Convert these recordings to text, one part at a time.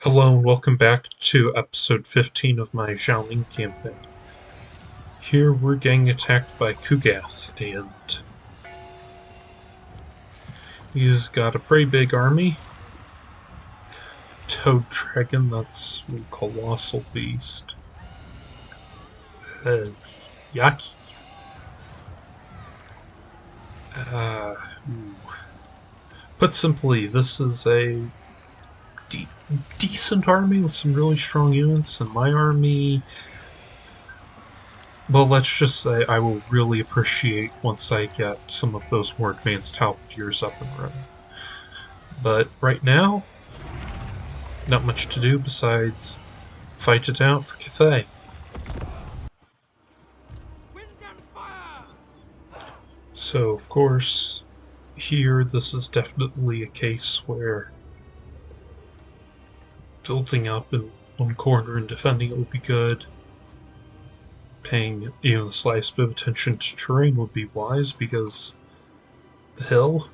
Hello and welcome back to episode 15 of my Zhao Ming campaign. Here we're getting attacked by Kugath, and he's got a pretty big army. Toad Dragon, that's a colossal beast. Yaki. Put simply, this is a decent army with some really strong units, and my army, well, let's just say I will really appreciate once I get some of those more advanced halberdiers up and running. But right now, not much to do besides fight it out for Cathay. So, of course, here this is definitely a case where building up in one corner and defending it would be good. Paying even the slightest bit of attention to terrain would be wise, because the hill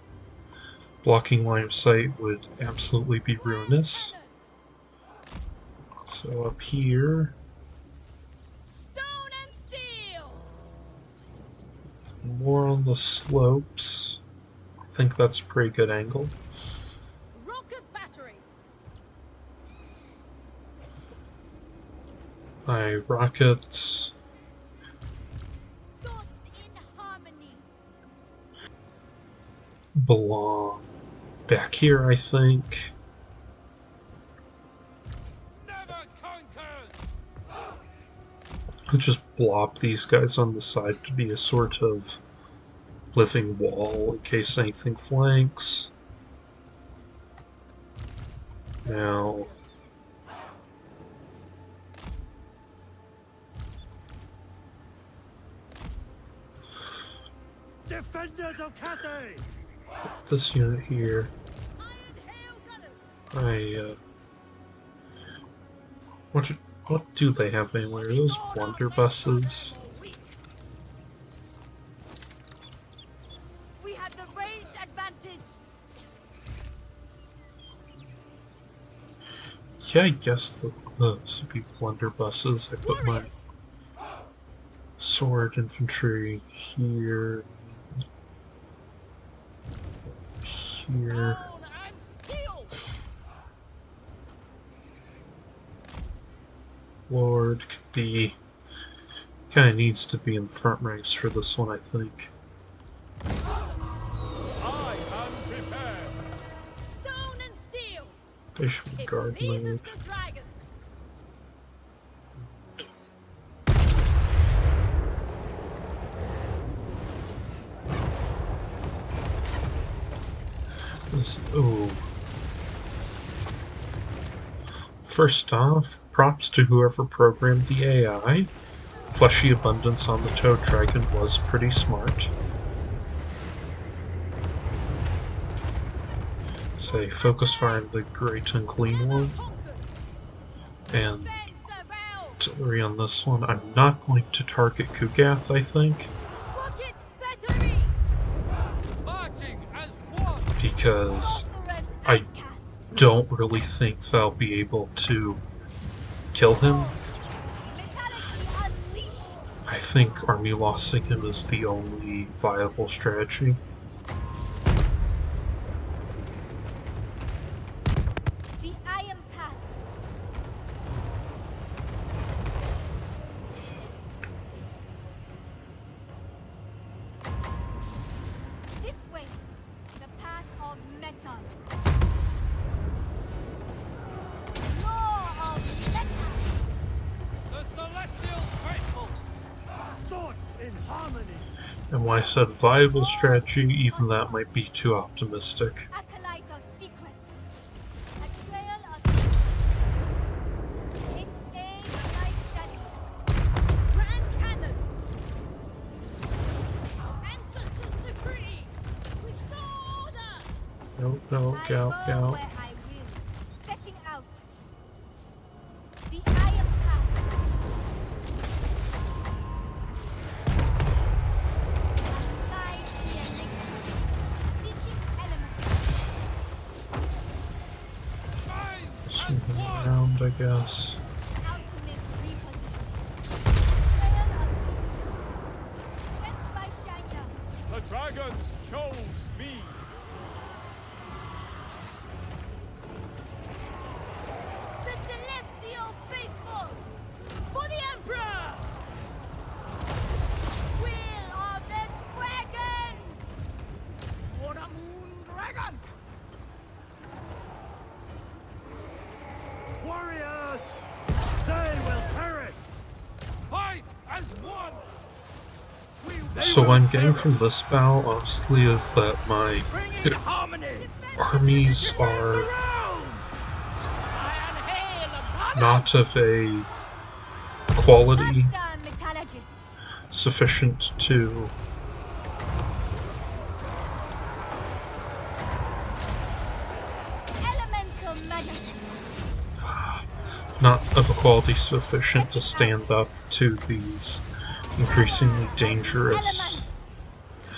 blocking line of sight would absolutely be ruinous. So up here, stone and steel. more on the slopes. I think that's a pretty good angle. Rocket battery. My rockets Thoughts in harmony. belong back here, I think. Never conquered. I'll just blob these guys on the side to be a sort of living wall in case anything flanks. Now, Defenders of Cathay. this unit here, what do they have anywhere? Are those blunderbusses? We have the range advantage. Yeah, I guess those would be blunderbusses. I put my Warriors. sword infantry here, here. Stone and steel. Lord could be, kind of needs to be in the front ranks for this one, I think. I am prepared. Stone and steel. They should be It guard pleases mode. the dragons. Ooh. First off, props to whoever programmed the AI. Fleshy abundance on the Toad Dragon was pretty smart. Say, focus fire on the Great and Clean one, and Bend the bow. artillery on this one. I'm not going to target Kugath, I think, Rocket battery. Marching as one. because Sorcerer's I outcast. don't really think they'll be able to kill him. Mentality unleashed. I think army lossing him is the only viable strategy. The iron path. This way. The path of metal. Law of metal. The celestial grateful. Thoughts in harmony. And when I said viable strategy, even that might be too optimistic. Acolyte of secrets. A trail of secrets. Its aim lies steadiness. Grand cannon. Our ancestors' decree. Restore order. No, no, I go, go go. where I will. Setting out. The iron path. Mighty elixir. Seeking elements. Something around, I guess. Alchemist repositioning. Trail of secrets. Sent by Shanya. The dragons chose me. The celestial faithful. For the Emperor. Will of the dragons. For the moon dragon. Warriors! They will perish! Fight as one. So what I'm getting from this battle, honestly, is that my armies are not of a quality Master metallurgist. sufficient to Elemental majesty. not of a quality sufficient to stand up to these increasingly dangerous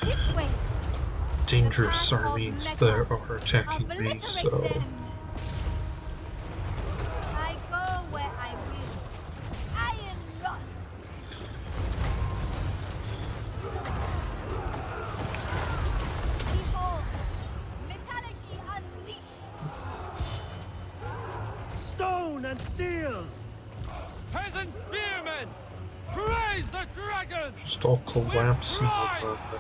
This way. armies that are attacking me, Obliterate so them. I go where I will. Iron Wrath. Behold, metallurgy unleashed. Stone and steel! Peasant spearmen. Praise the dragons. just all collapsing Right. above it.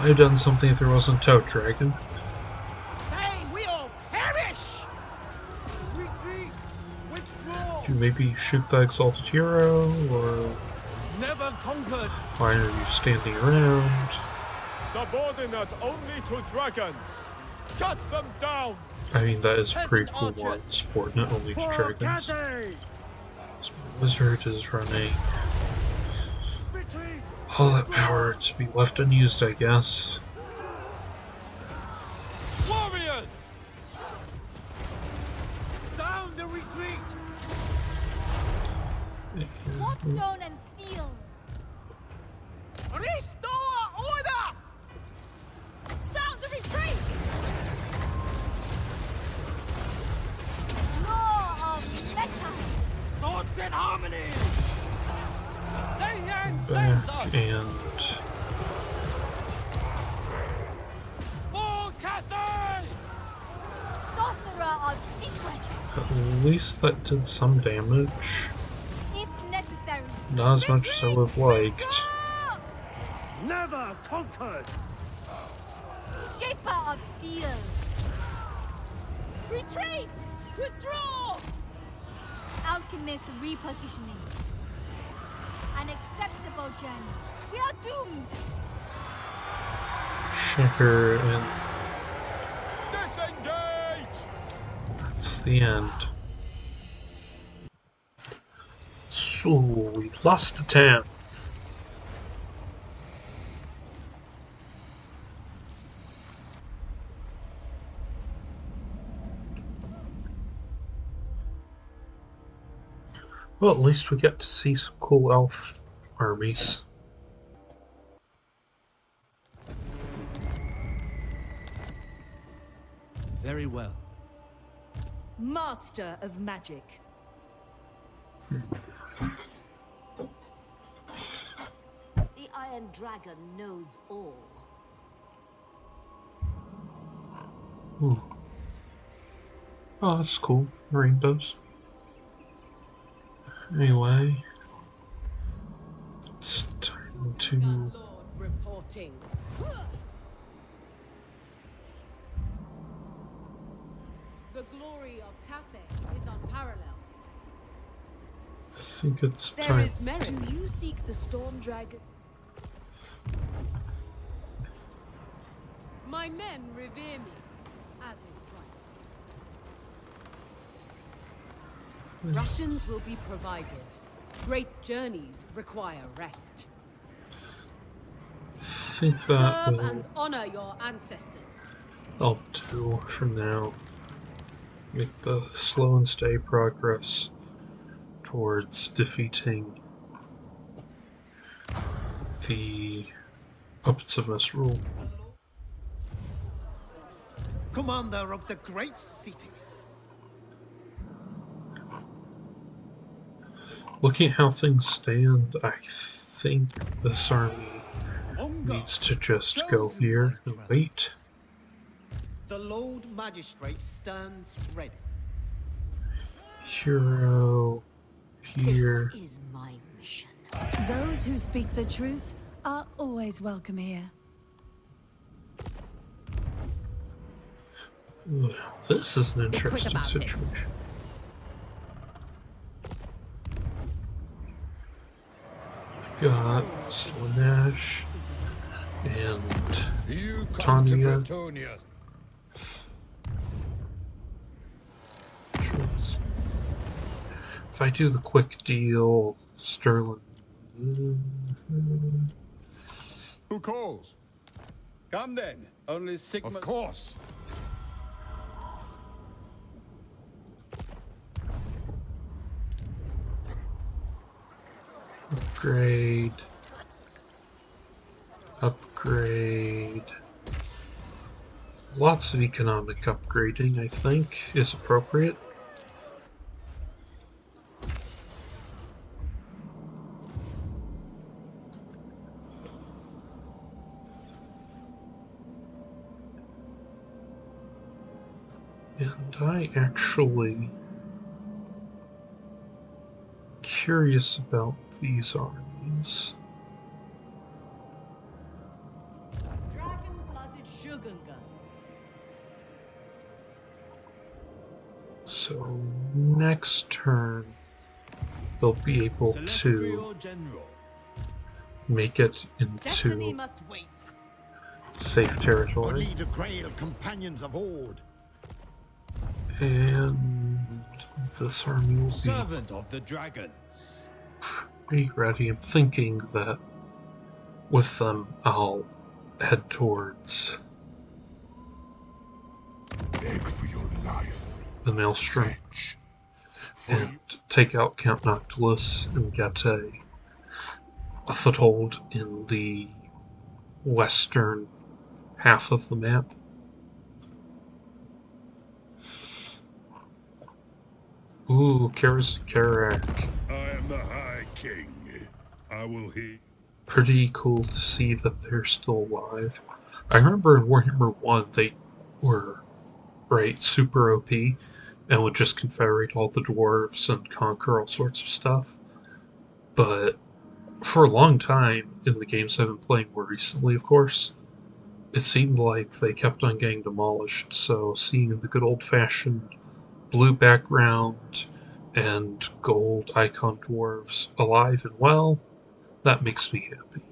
I'd have done something if there wasn't a tow dragon. They will perish. Retreat! Withdraw! Do you maybe shoot the exalted hero, or Never conquered. why are you standing around? Subordinate only to dragons. Cut them down. I mean, that is pretty cool Peasant one, archers. subordinate only to For dragons. Cathay! So my wizard is running Retreat! all that power to be left unused, I guess. Warriors. Sound the retreat! Warpstone and steel. Restore order. Sound the retreat. Law of metal. Thoughts in harmony. Zayang Back Senza. and For Cathay. Sorcerer of secrets. at least that did some damage. If necessary. Not as much as I would have liked. Never conquered! Shaper of steel. Retreat! Withdraw! Alchemist repositioning. An acceptable journey. We are doomed. Shaker, and Disengage. that's the end. So, we lost the town. Well, at least we get to see some cool elf armies. Very well. Master of magic. The Iron Dragon knows all. Ooh. Oh, that's cool. Rainbows. Anyway, it's time to Lord reporting. The glory of Cathay is unparalleled. think it's There time. is merit. Do you seek the Storm Dragon? My men revere me, as is right. Rations will be provided. Great journeys require rest. I think that Serve will and honor your ancestors. I'll do for now. Make the slow and steady progress towards defeating the Puppets of Misrule. Commander of the Great City, Looking at how things stand, I think this army Hunger needs to just shows go you here my and trust. wait. The Lord Magistrate stands ready. Hero here. This is my mission. Those who speak the truth are always welcome here. Ugh, this is an Be quick interesting about it. situation. We've got Slanesh and You come to Tanya. Bretonia. If I do the quick deal, Sterling. Who calls? Come then. Only Sigma. Of course. Upgrade. Upgrade. Lots of economic upgrading, I think, is appropriate. And I actually curious about these armies. Dragon-blooded Shogunga. So next turn they'll be able to Celestial General. make it Destiny into must wait. safe territory. Only the Grail companions of Ord. And this army will be Servant of the Dragons. pretty ready. I'm thinking that with them I'll head towards Beg for your life. the Maelstrom Wretch. and take out Count Noctilus and get a foothold in the western half of the map. Ooh, Karak. I am the High King. I will heed. Pretty cool to see that they're still alive. I remember in Warhammer 1 they were, right, super OP and would just confederate all the dwarves and conquer all sorts of stuff. But for a long time, in the games I've been playing more recently, of course, it seemed like they kept on getting demolished. So seeing the good old-fashioned blue background and gold icon dwarves alive and well, that makes me happy.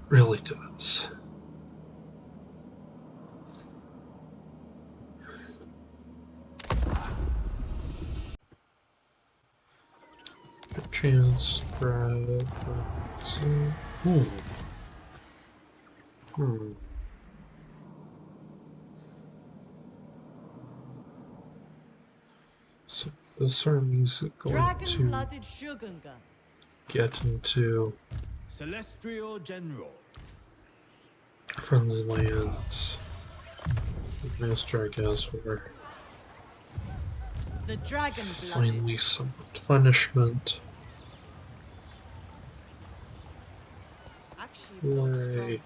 Really does. Good chance, grab. Ooh. So this army's going to Dragon-blooded Shogunga. get into Celestial General. friendly lands. Master, I guess, where The dragon-blooded. finally some replenishment. Actually, boss Hooray.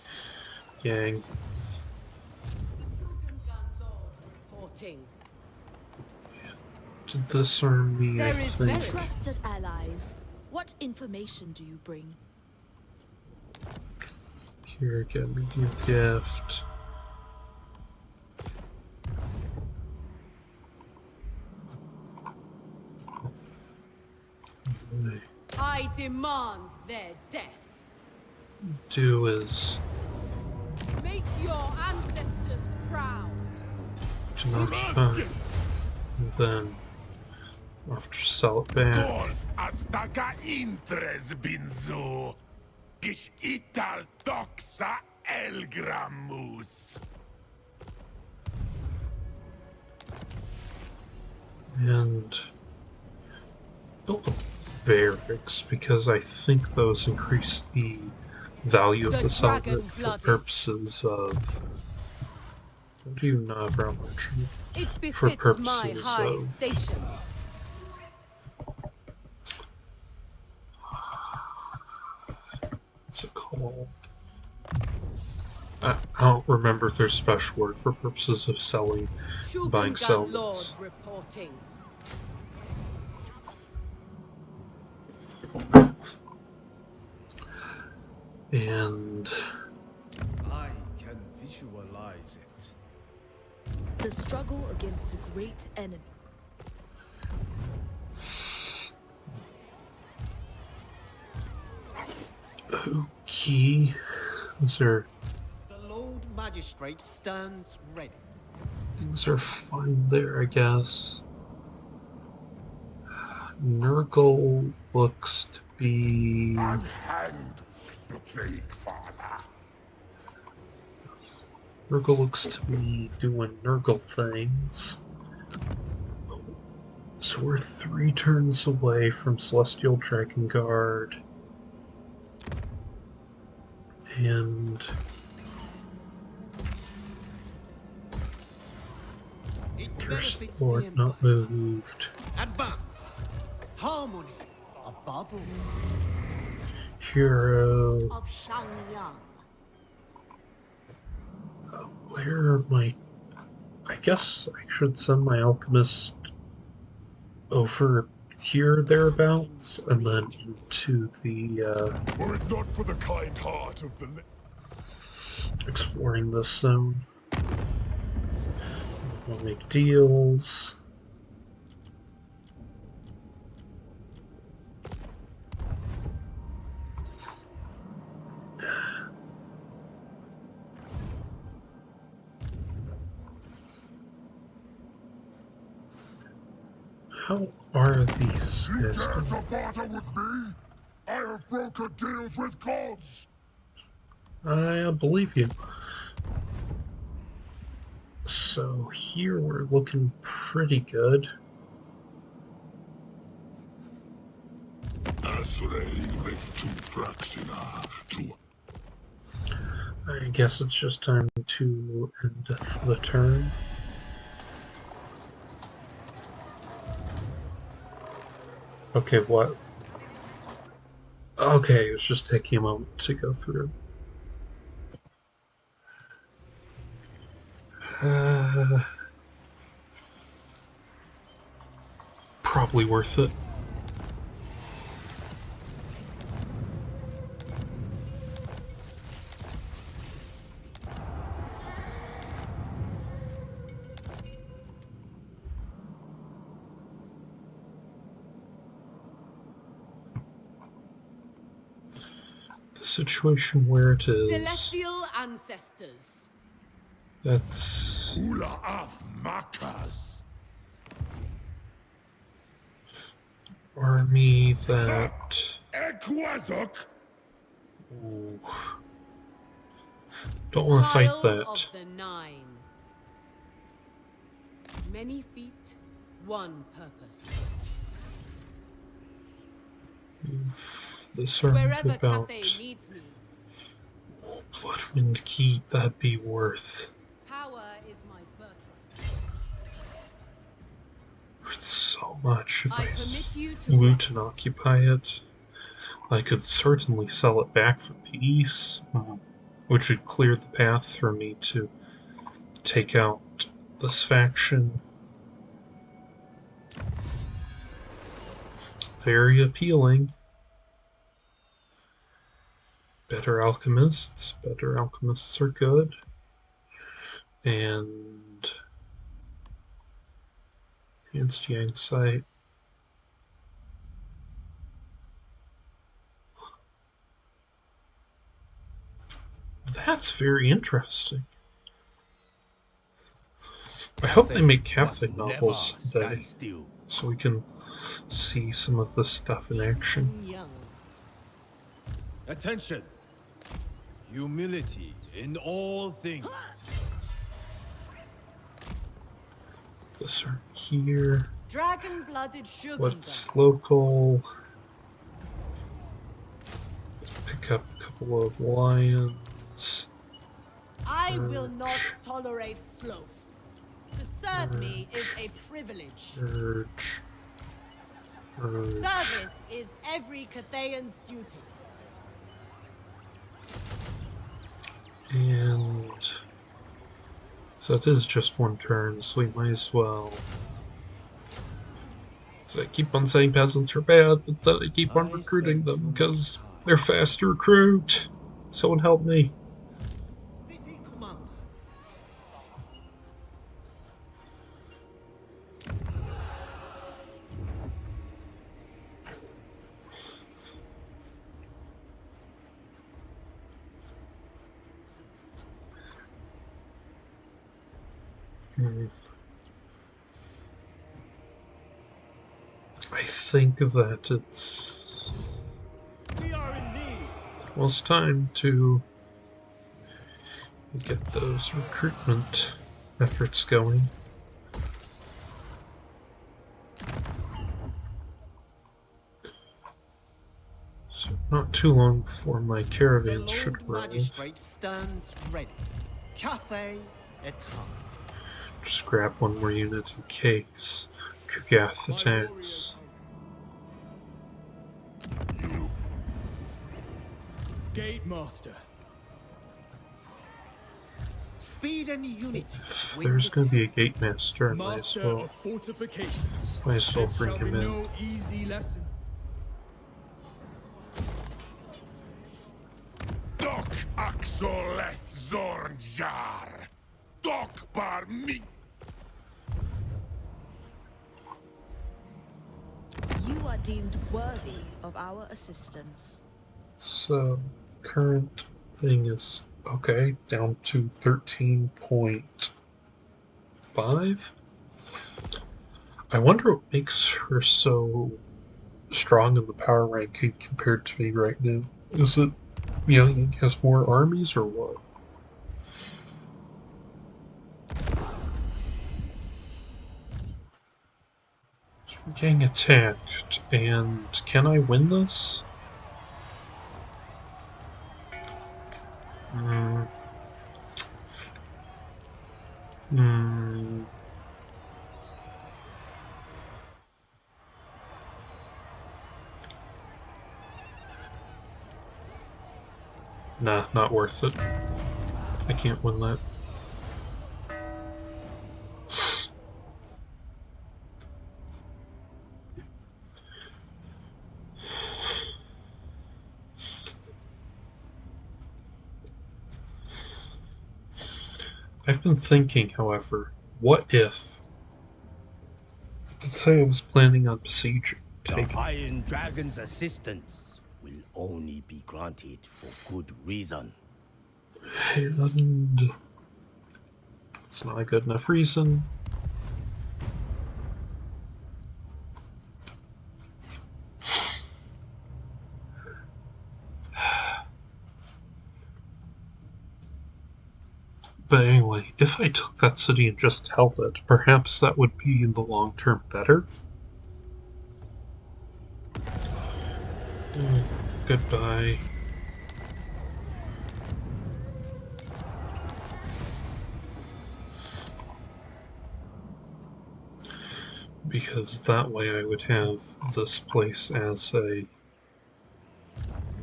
Yang. Reporting. To this army, I There is think. very- Trusted allies. What information do you bring? Here, get me your gift. What I I demand their death. do is Make your ancestors proud. to not fun, and then I'll have to sell it back. Golf astaka intres binzo. Gish ital doxa elgramus. And build a barracks because I think those increase the value of The the settlement for dragon-blooded. purposes of. What do you not have around merchant? It for befits my purposes high of station. what's it called? I don't remember if there's a special word for purposes of selling, buying Lord settlements. reporting. And I can visualize it. The struggle against a great enemy. okay, these are The Lord Magistrate stands ready. things are fine there, I guess. Nurgle looks to be Unhand the plague, Father. Nurgle looks to be doing Nurgle things. So we're 3 turns away from Celestial Dragon Guard. And It Curse benefits the Lord Empire. not moved. Advance. Harmony above all. Hero. Of Shangyang. Where are my... I guess I should send my alchemist over here, thereabouts, and then into the, Were it not for the kind heart of the exploring this zone. We'll make deals. How are these You guys dare doing? to barter with me? I have brokered deals with gods. I believe you. So here we're looking pretty good. I guess it's just time to end the turn. Okay, what? Okay, it was just taking a moment to go through. Probably worth it. The situation where it is, Celestial ancestors. that's Hula of Makas. army that... Ekwazok. Ooh. Don't want to fight Child that. of the Nine. Many feet, one purpose. Move this army Wherever about... Cathay needs me, Oh, Bloodwind Keep, that'd be worth... power is my birthright. worth so much if I I permit you to loot rest. and occupy it. I could certainly sell it back for peace, which would clear the path for me to take out this faction. Very appealing. Better alchemists are good. And against Yang Sight. That's very interesting. I hope they make Cathay novels someday, so we can see some of this stuff in action. Young. Attention! Humility in all things. This are here. Dragon-blooded sugar. What's local? Let's pick up a couple of lions. I will not tolerate sloth. To serve me is a privilege. Urge. Service is every Cathayan's duty. And so it is just one turn, so we might as well. So I keep on saying peasants are bad, but then I keep on recruiting them because they're fast to recruit. Someone help me. VP Commander. I think that it's We are in need. almost time to get those recruitment efforts going. So not too long before my The caravans should Lord arrive. Magistrate stands ready. Cathay etam. Just grab one more unit in case Kugath attacks. Gate Master. Speed and unity. If win there's the going to day. be a gate master, I might as Master well of fortifications. bring This shall him be in. no easy lesson. Doc Axoleth Zornjar. Doc Bar Mi. You are deemed worthy of our assistance. So, current thing is, okay, down to 13.5. I wonder what makes her so strong in the power ranking compared to me right now. Is it, he has more armies or what? So we're getting attacked, and can I win this? Nah, not worth it. I can't win that. I've been thinking, however, what if, let's say I was planning on besieging, The taking, Iron Dragon's assistance will only be granted for good reason. and it's not a good enough reason. But anyway, if I took that city and just held it, perhaps that would be in the long term better. Goodbye. Because that way I would have this place as a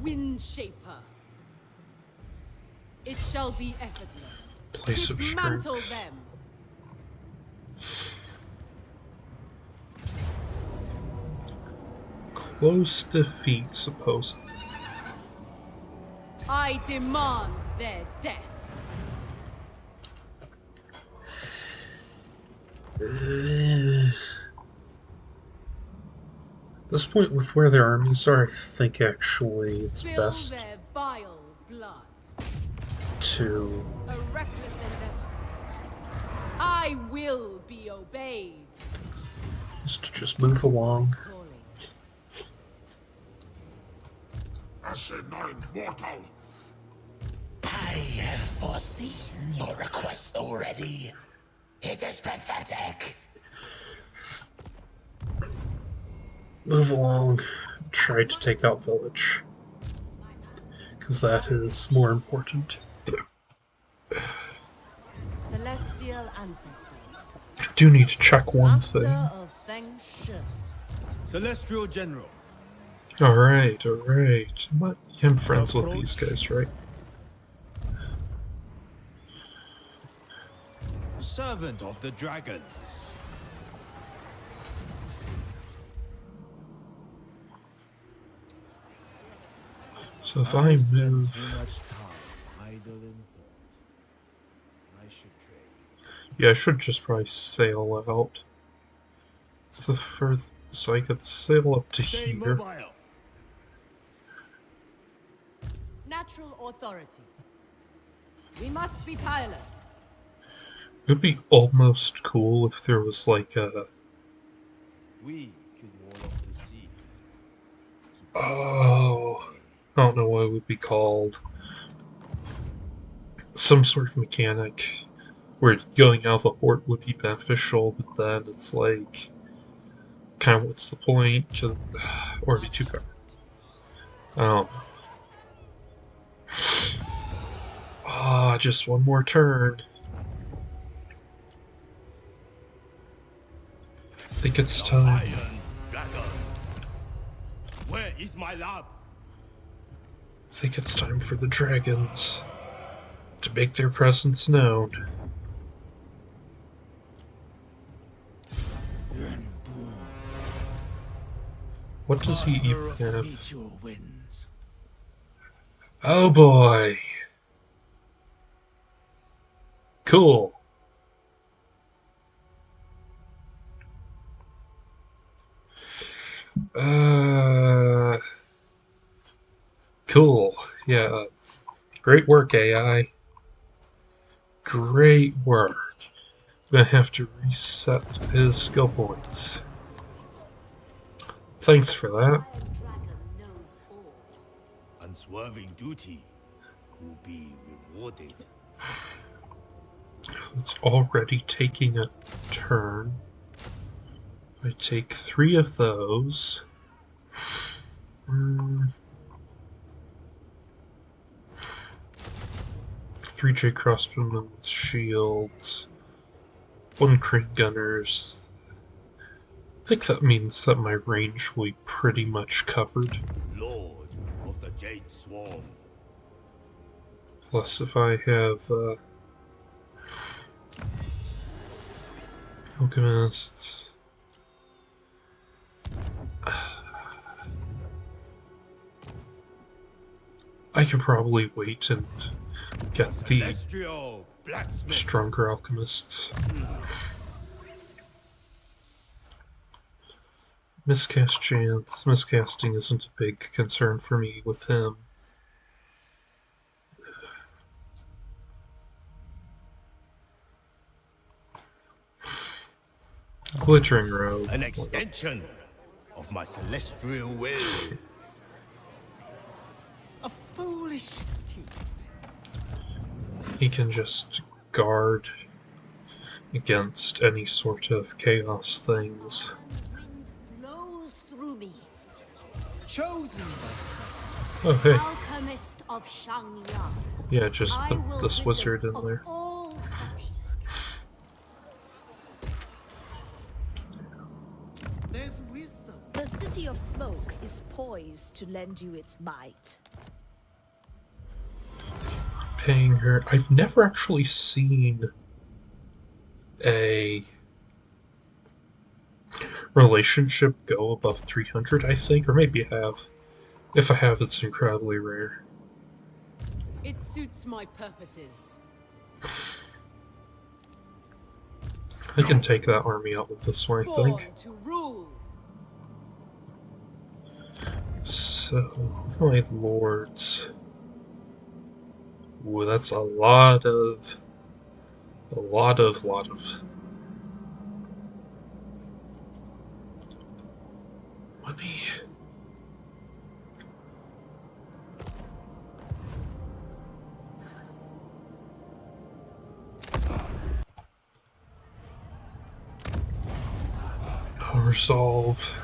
Wind Shaper. It shall be effortless. place of Dismantle strength. them. Close defeat, supposedly. I demand their death. At this point, with where their armies are, I think actually it's Spill best their vile blood. to A reckless endeavor. I will be obeyed. just move along. Calling. Asinine mortal. I have foreseen your request already. It is pathetic. Move along. Try to take out village. Because that is more important. Celestial ancestors. I do need to check one Master thing. of Feng Shi. Celestial General. Alright, alright. I'm friends with these guys, right? Servant of the Dragons. So if I move... too much time idle in thought. I should trade. Yeah, I should just probably sail out. So I could sail up to Stay here. mobile. Natural authority. We must be tireless. It would be almost cool if there was like a... We could wall off the sea. Oh... I don't know what it would be called. Some sort of mechanic where going out of the port would be beneficial, but then it's like... kind of what's the point? Or it'd be too far. I don't know. Ah, just one more turn. I think it's time. Iron Dragon. Where is my lab? I think it's time for the dragons to make their presence known. What does he even have? Oh boy! Cool. Cool. Yeah. Great work, AI. Great work. I'm gonna have to reset his skill points. Thanks for that. Unswerving duty will be rewarded. It's already taking a turn. I take 3 of those. 3 J crossbowmen with shields. 1 crane gunners. I think that means that my range will be pretty much covered. Lord of the Jade Swarm. Plus, if I have alchemists, I could probably wait and get the Celestial Blacksmith. stronger alchemists. Miscast chance. Miscasting isn't a big concern for me with him. Glittering robe. An extension of my celestial will. A foolish scheme. He can just guard against any sort of chaos things. Wind flows through me. Chosen by Oh, hey. Alchemist of Shangyang. Yeah, just I put will this rid wizard them in of there. all fatigue. There's wisdom. The City of Smoke is poised to lend you its might. Paying her. I've never actually seen a relationship go above 300, I think, or maybe I have. If I have, it's incredibly rare. It suits my purposes. I can take that army out with this one, I Born think. to rule. So, my lords. Ooh, that's a lot of money. Resolve.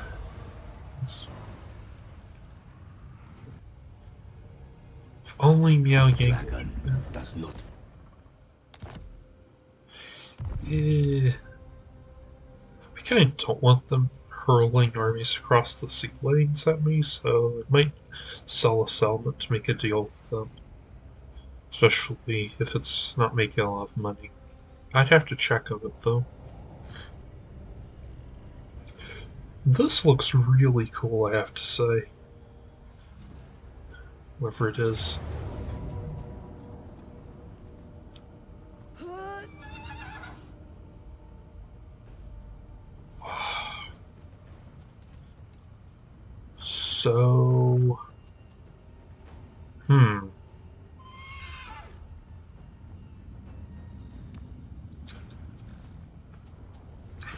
If only Miao Yang. Dragon does not. Eh, kind of don't want them hurling armies across the sea lanes at me, so I might sell a settlement to make a deal with them. Especially if it's not making a lot of money. I'd have to check on it, though. This looks really cool, I have to say. Whatever it is. So...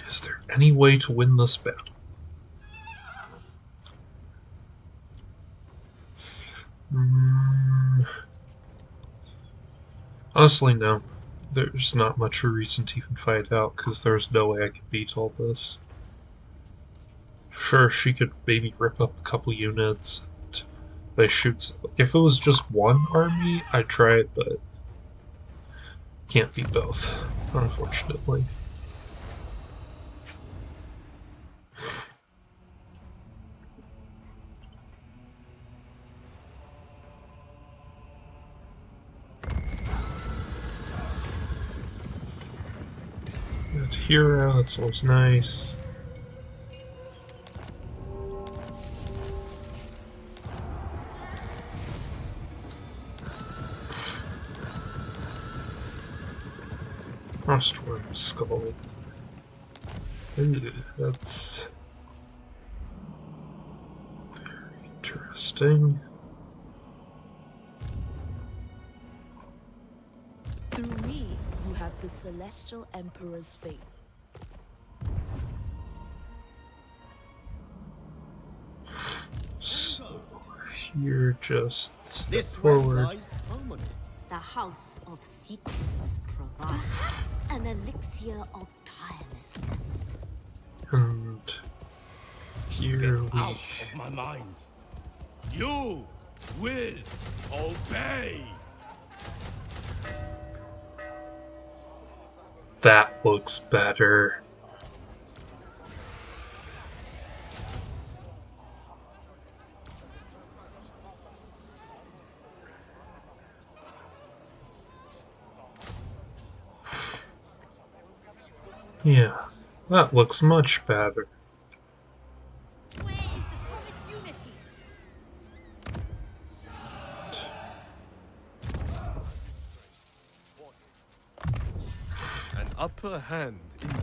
Is there any way to win this battle? Honestly, no. There's not much reason to even fight out, because there's no way I could beat all this. Sure, she could maybe rip up a couple units. They shoot. If it was just one army, I'd try it, but can't beat both, unfortunately. Got hero, that's always nice. Frostworm skull. Ooh, that's very interesting. Through me, you have the Celestial Emperor's fate. So, here, just step This forward. lies harmony. The House of Secrets provides an elixir of tirelessness. And here Get we... out of my mind. You will obey. That looks better. Yeah, that looks much better. Where is the promised unity? An upper hand indeed.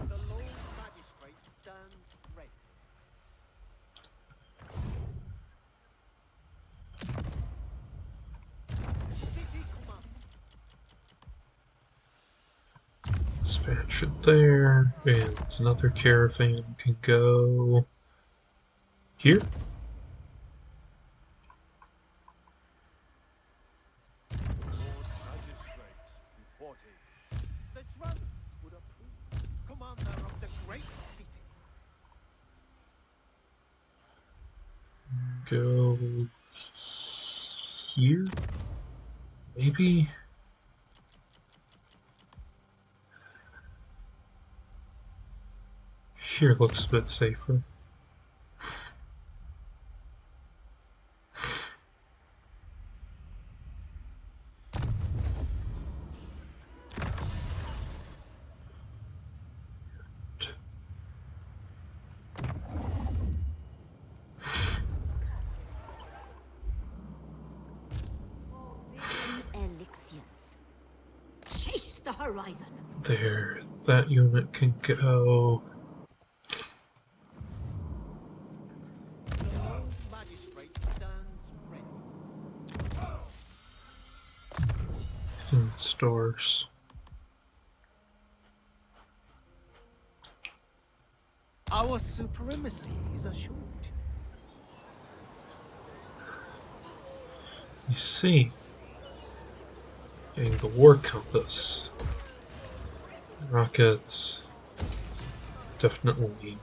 The Lord Magistrate stands ready. Expansion there, and another caravan can go here. The dragons would approve. Commander of the great city. Go here? Maybe? Here looks a bit safer. Elixirs. Chase the horizon. There, that unit can go. The Lord Magistrate stands ready. In stores. Our supremacy is assured. You see, getting the war compass. Rockets. Definitely need.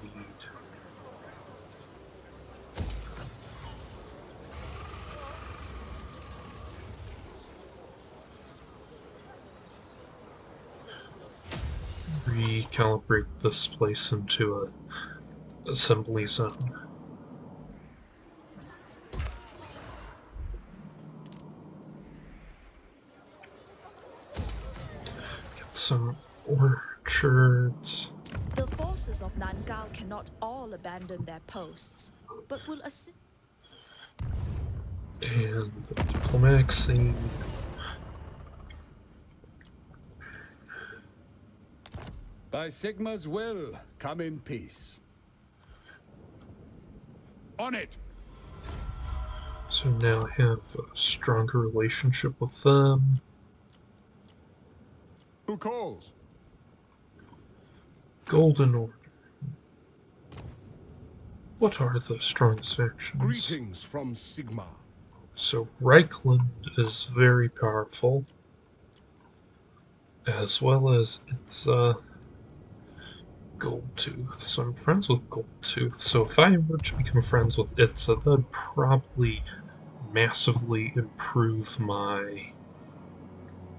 recalibrate this place into a assembly zone. Get some orchards. The forces of Nangao cannot all abandon their posts, but will assist. And the diplomatic scene. By Sigma's will, come in peace. On it! So now I have a stronger relationship with them. Who calls? Golden Order. What are the strongest factions? Greetings from Sigma. So Reichland is very powerful, as well as its Goldtooth. So I'm friends with Goldtooth. So if I were to become friends with Itza, that would probably massively improve my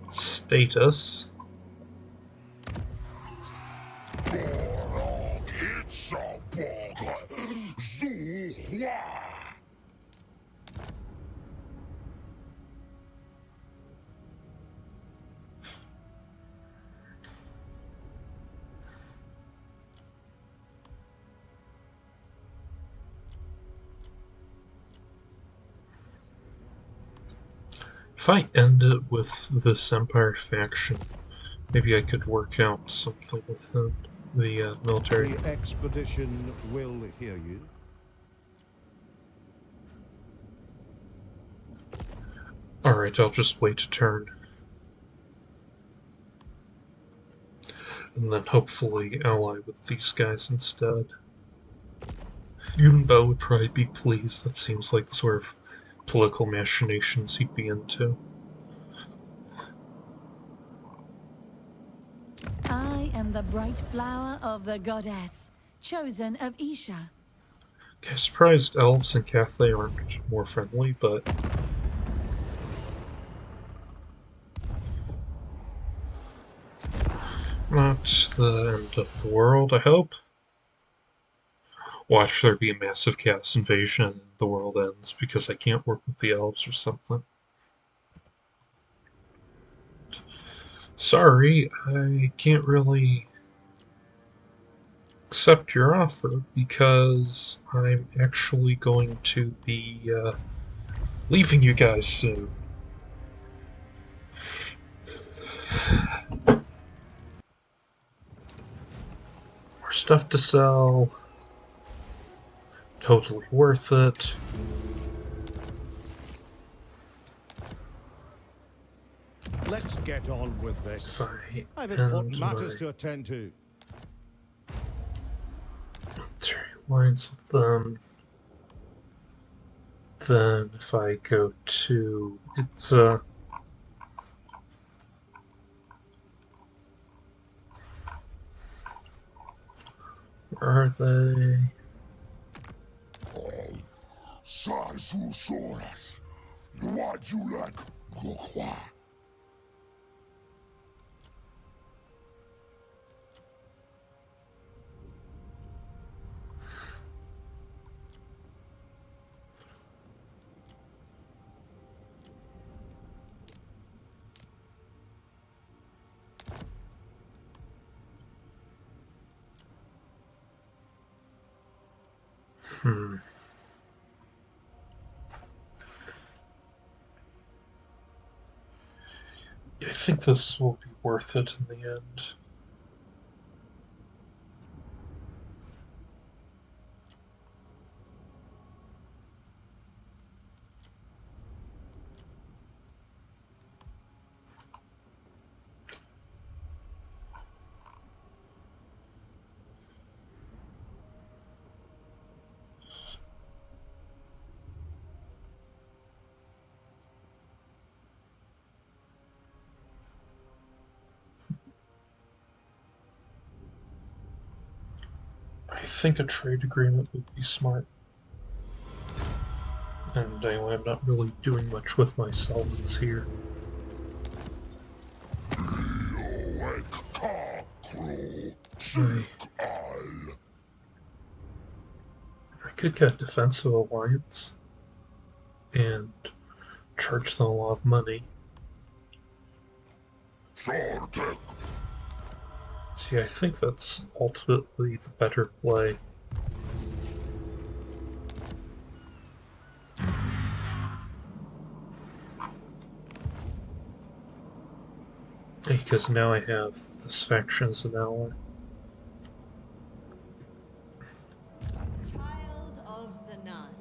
status. If I end it with this Empire faction, maybe I could work out something with him, the military. The expedition will hear you. Alright, I'll just wait a turn. And then hopefully ally with these guys instead. Yunbao would probably be pleased. That seems like the sort of political machinations he'd be into. I am the bright flower of the goddess, chosen of Isha. Okay, surprised elves and Cathay aren't more friendly, but not the end of the world, I hope. Watch there be a massive chaos invasion and the world ends because I can't work with the elves or something. Sorry, I can't really accept your offer because I'm actually going to be leaving you guys soon. More stuff to sell. Totally worth it. Let's get on with this. If I I've end important matters my to attend to. military alliance with them, then if I go to Itza, where are they? Saisusoras. What you like, Gokwa? I think this will be worth it in the end. I think a trade agreement would be smart. And anyway, I'm not really doing much with my settlements here. Crew. I could get Defensive Alliance and charge them a lot of money. See, I think that's ultimately the better play. Because now I have this faction as an ally. Child of the Nine.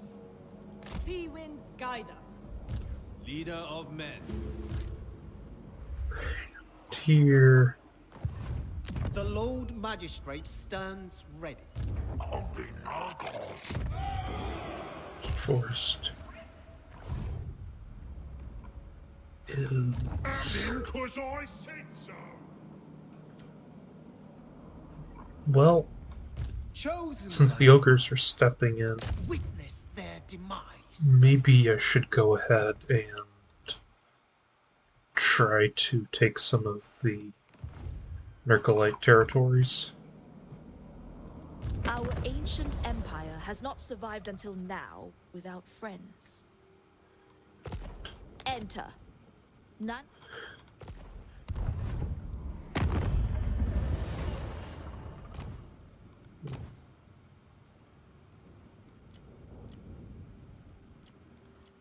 Sea winds guide us. Leader of men. Tier. The Lord Magistrate stands ready. Forced. Is... Because I said so. Well, Chosen since the ogres are stepping in, witness their demise. maybe I should go ahead and try to take some of the Nergalite territories. Our ancient empire has not survived until now without friends. Enter. None.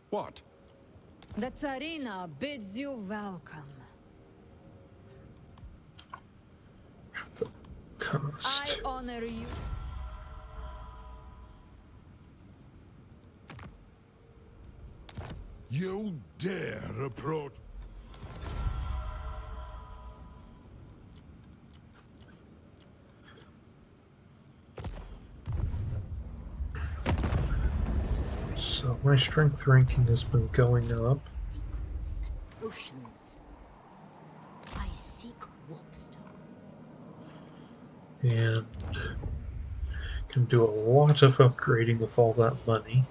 What? The Tsarina bids you welcome. Cost. I honor you. You dare approach. So my strength ranking has been going up. Oceans. I seek warpstone. And can do a lot of upgrading with all that money.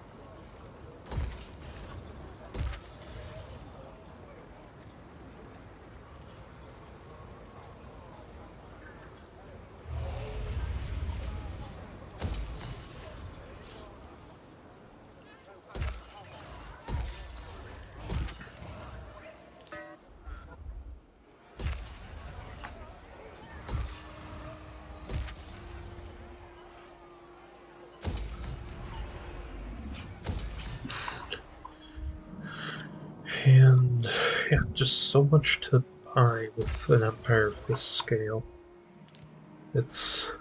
And yeah, just so much to buy with an empire of this scale. It's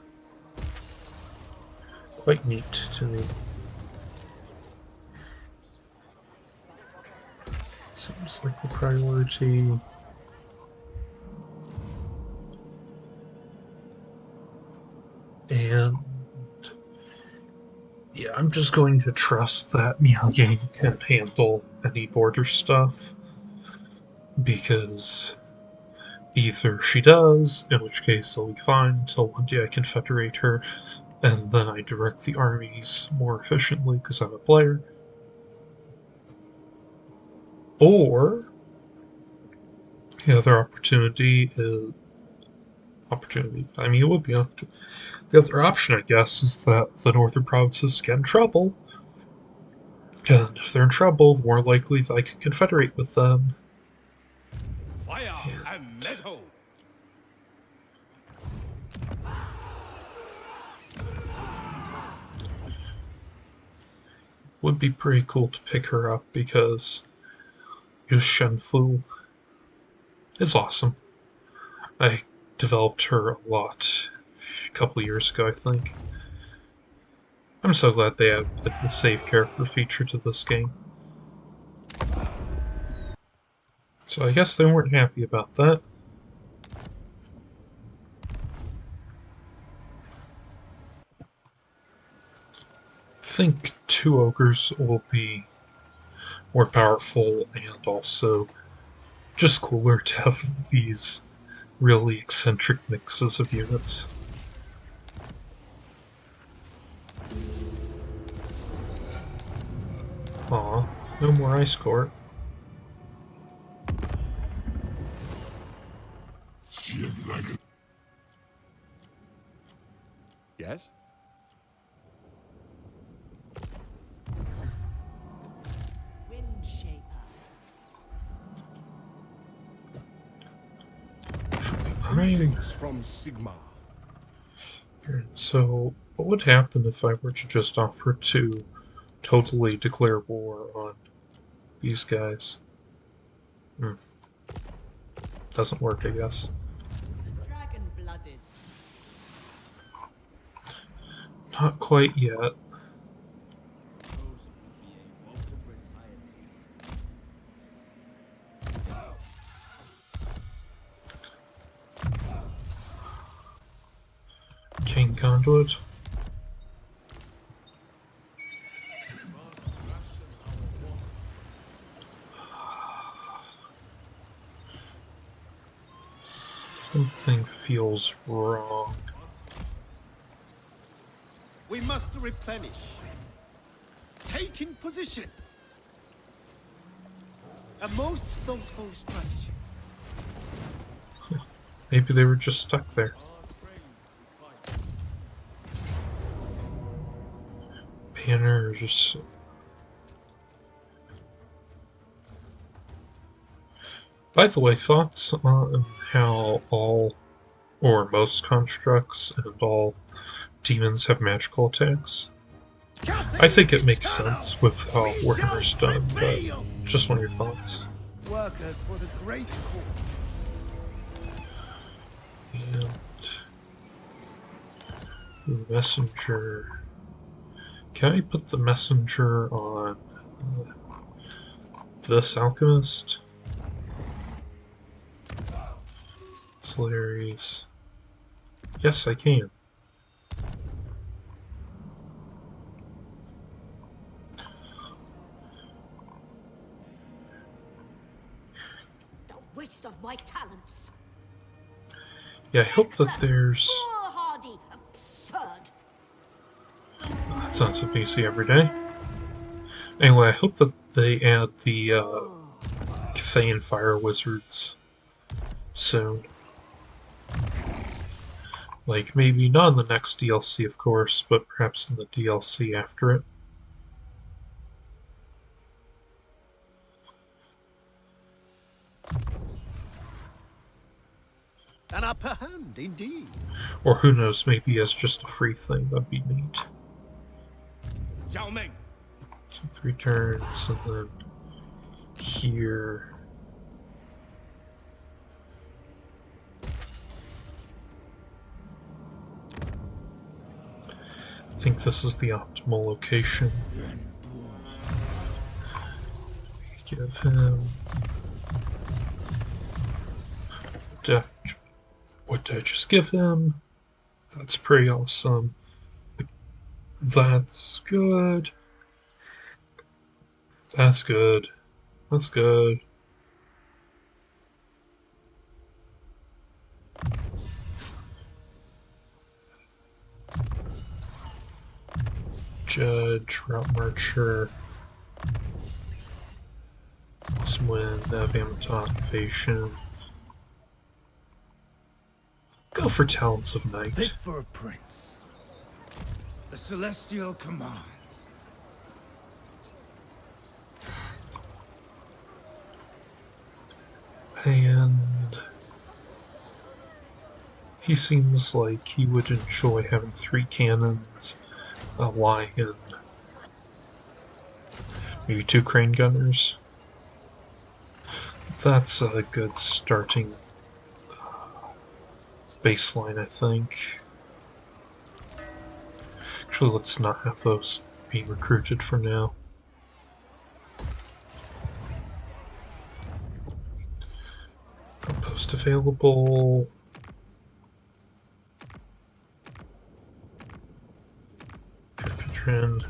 quite neat to me. Seems like the priority. And yeah, I'm just going to trust that Miao-Yang can handle any border stuff, because either she does, in which case I'll be fine until one day I confederate her, and then I direct the armies more efficiently because I'm a player, or the other opportunity is I mean, it would be the other option, I guess, is that the northern provinces get in trouble. And if they're in trouble, the more likely that I can confederate with them. Fire and metal! Would be pretty cool to pick her up because Yu Shenfu is awesome. I developed her a lot a couple years ago, I think. I'm so glad they added the save character feature to this game. So I guess they weren't happy about that. I think 2 ogres will be more powerful and also just cooler to have these really eccentric mixes of units. Aw, no more ice court. Yes? Wind Shaper. Greetings from Sigma. So, what would happen if I were to just offer to totally declare war on these guys? Doesn't work, I guess. Dragon-blooded. Not quite yet. King Conduit. Something feels wrong. We must replenish. Take in position. A most thoughtful strategy. Maybe they were just stuck there. Banners. By the way, thoughts on how all, or most constructs and all demons have magical attacks? I think it makes sense with how Warhammer's done, but just want your thoughts. Workers for the great cause. And messenger. Can I put the messenger on this alchemist? Slayers. Yes, I can. The waste of my talents. Yeah, I hope that there's... Foolhardy, absurd. That's not something you see every day. Anyway, I hope that they add the Cathay and Fire Wizards soon. Like, maybe not in the next DLC, of course, but perhaps in the DLC after it. An upper hand, indeed. Or who knows, maybe as just a free thing, that'd be neat. Zhao Ming. So 3 turns, and then here. I think this is the optimal location. Give him... What did I just give him? That's pretty awesome. That's good. That's good. That's good. Judge, Route Marcher. Awesome win, Avamotok, Invasion. Go for Talents of Night. Fit for a prince. The celestial commands. And he seems like he would enjoy having 3 cannons, a lion, maybe 2 crane gunners. That's a good starting baseline, I think. Actually, let's not have those being recruited for now. Post available. Trend.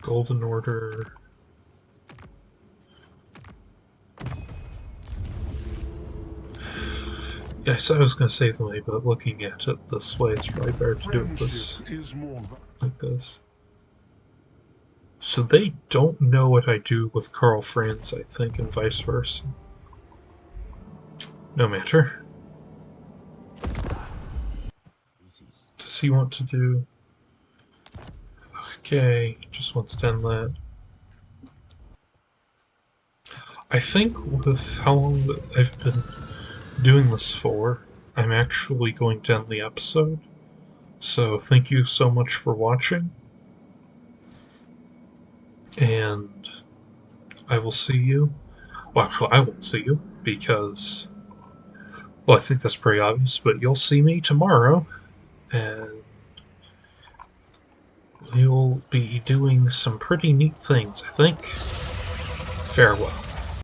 Golden Order. Yes, I was going to save the way, but looking at it this way, it's probably better to do it this, is more like this. So they don't know what I do with Carl Franz, I think, and vice versa. No matter. Does he want to do... Okay, just wants to end that. I think with how long I've been doing this for, I'm actually going to end the episode. So thank you so much for watching. And I will see you. Well, actually, I won't see you because, well, I think that's pretty obvious, but you'll see me tomorrow, and we'll be doing some pretty neat things, I think. Farewell.